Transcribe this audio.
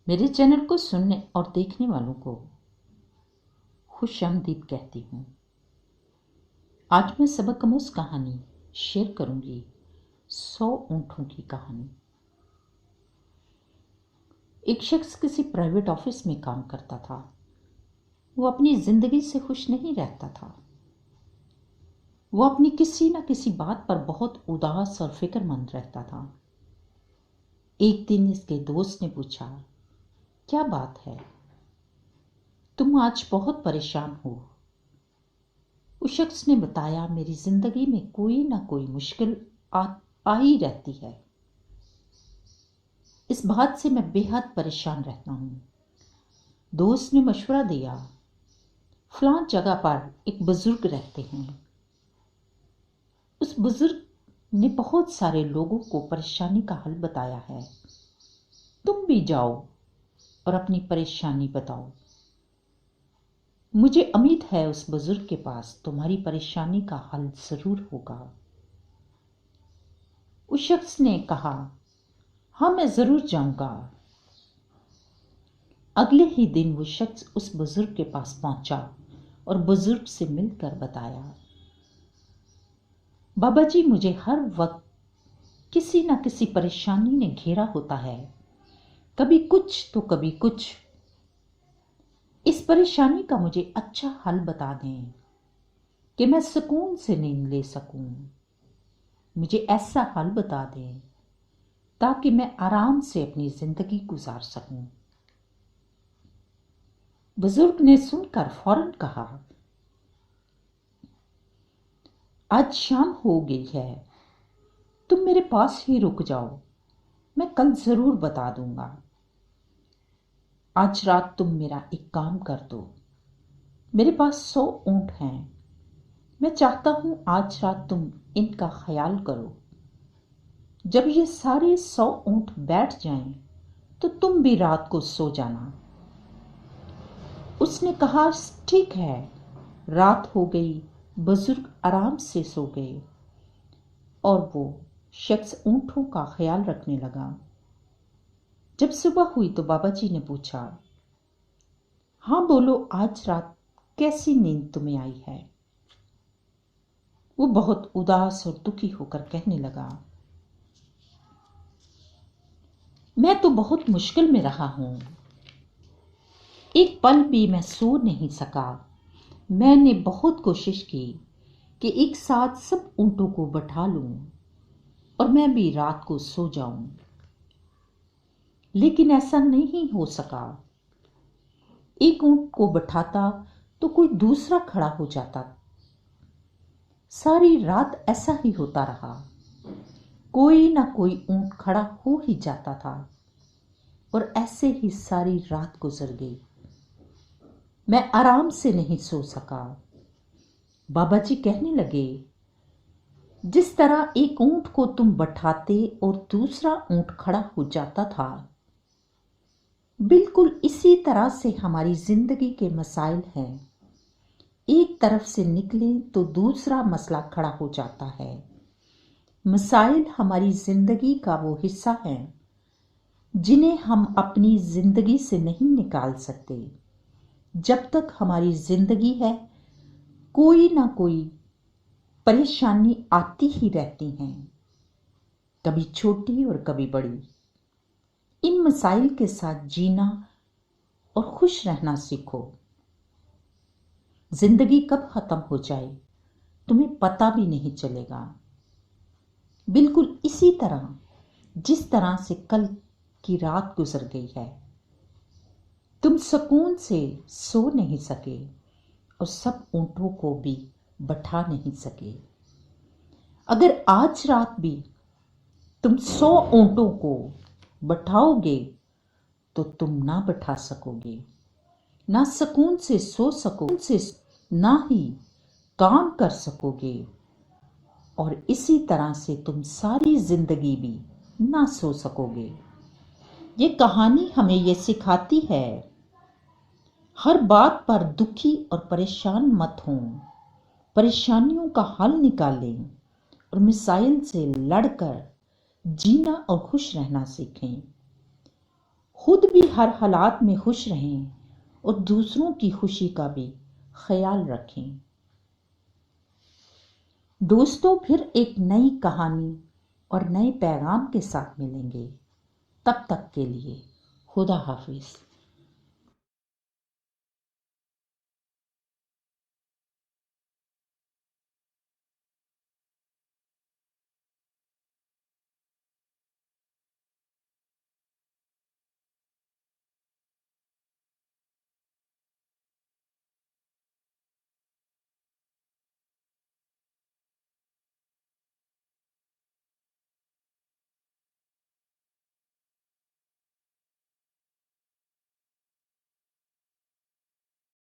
मेरे चैनल को सुनने और देखने वालों को खुश आमदीद कहती हूँ। आज मैं सबकआमोज़ कहानी शेयर करूँगी। 100 ऊँटों की कहानी। एक शख्स किसी प्राइवेट ऑफिस में काम करता था। वो अपनी जिंदगी से खुश नहीं रहता था। वो अपनी किसी न किसी बात पर बहुत उदास और फिक्रमंद रहता था। एक दिन इसके दोस्त ने पूछा, क्या बात है, तुम आज बहुत परेशान हो? उस शख्स ने बताया, मेरी जिंदगी में कोई ना कोई मुश्किल आ ही रहती है। इस बात से मैं बेहद परेशान रहता हूँ। दोस्त ने मशवरा दिया, फलां जगह पर एक बुजुर्ग रहते हैं। उस बुजुर्ग ने बहुत सारे लोगों को परेशानी का हल बताया है। तुम भी जाओ और अपनी परेशानी बताओ। मुझे उम्मीद है उस बुजुर्ग के पास तुम्हारी परेशानी का हल जरूर होगा। उस शख्स ने कहा, हाँ, मैं जरूर जाऊंगा। अगले ही दिन वो शख्स उस बुजुर्ग के पास पहुंचा और बुजुर्ग से मिलकर बताया, बाबा जी, मुझे हर वक्त किसी न किसी परेशानी ने घेरा होता है, कभी कुछ तो कभी कुछ। इस परेशानी का मुझे अच्छा हल बता दें कि मैं सुकून से नींद ले सकूं। मुझे ऐसा हल बता दें ताकि मैं आराम से अपनी जिंदगी गुजार सकूं। बुजुर्ग ने सुनकर फौरन कहा, आज शाम हो गई है, तुम मेरे पास ही रुक जाओ, मैं कल जरूर बता दूंगा। आज रात तुम मेरा एक काम कर दो। मेरे पास 100 ऊंट हैं। मैं चाहता हूं आज रात तुम इनका ख्याल करो। जब ये सारे 100 ऊंट बैठ जाएं, तो तुम भी रात को सो जाना। उसने कहा, ठीक है। रात हो गई, बुजुर्ग आराम से सो गए और वो शख्स ऊंटों का ख्याल रखने लगा। जब सुबह हुई तो बाबा जी ने पूछा, हाँ बोलो, आज रात कैसी नींद तुम्हें आई है? वो बहुत उदास और दुखी होकर कहने लगा, मैं तो बहुत मुश्किल में रहा हूं। एक पल भी मैं सो नहीं सका। मैंने बहुत कोशिश की कि एक साथ सब ऊंटों को बैठा लूं और मैं भी रात को सो जाऊं, लेकिन ऐसा नहीं हो सका। एक ऊंट को बैठाता तो कोई दूसरा खड़ा हो जाता। सारी रात ऐसा ही होता रहा। कोई ना कोई ऊंट खड़ा हो ही जाता था और ऐसे ही सारी रात गुजर गई। मैं आराम से नहीं सो सका। बाबा जी कहने लगे, जिस तरह एक ऊंट को तुम बैठाते और दूसरा ऊंट खड़ा हो जाता था, बिल्कुल इसी तरह से हमारी जिंदगी के मसाइल हैं। एक तरफ से निकले तो दूसरा मसला खड़ा हो जाता है। मसाइल हमारी जिंदगी का वो हिस्सा है जिन्हें हम अपनी जिंदगी से नहीं निकाल सकते। जब तक हमारी जिंदगी है, कोई ना कोई परेशानी आती ही रहती हैं, कभी छोटी और कभी बड़ी। इन मसाइल के साथ जीना और खुश रहना सीखो। जिंदगी कब खत्म हो जाए तुम्हें पता भी नहीं चलेगा। बिल्कुल इसी तरह जिस तरह से कल की रात गुजर गई है, तुम सुकून से सो नहीं सके और सब ऊंटों को भी बैठा नहीं सके। अगर आज रात भी तुम 100 ऊंटों को बैठाओगे तो तुम ना बैठा सकोगे, ना सुकून से सो सकोगे, ना ही काम कर सकोगे, और इसी तरह से तुम सारी जिंदगी भी ना सो सकोगे। ये कहानी हमें ये सिखाती है, हर बात पर दुखी और परेशान मत हों। परेशानियों का हल निकालें और मिसाइल से लड़कर जीना और खुश रहना सीखें। خود بھی ہر حالات میں خوش رہیں اور دوسروں کی خوشی کا بھی خیال رکھیں۔ دوستو، پھر ایک نئی کہانی اور نئے پیغام کے ساتھ ملیں گے۔ تب تک کے لیے خدا حافظ۔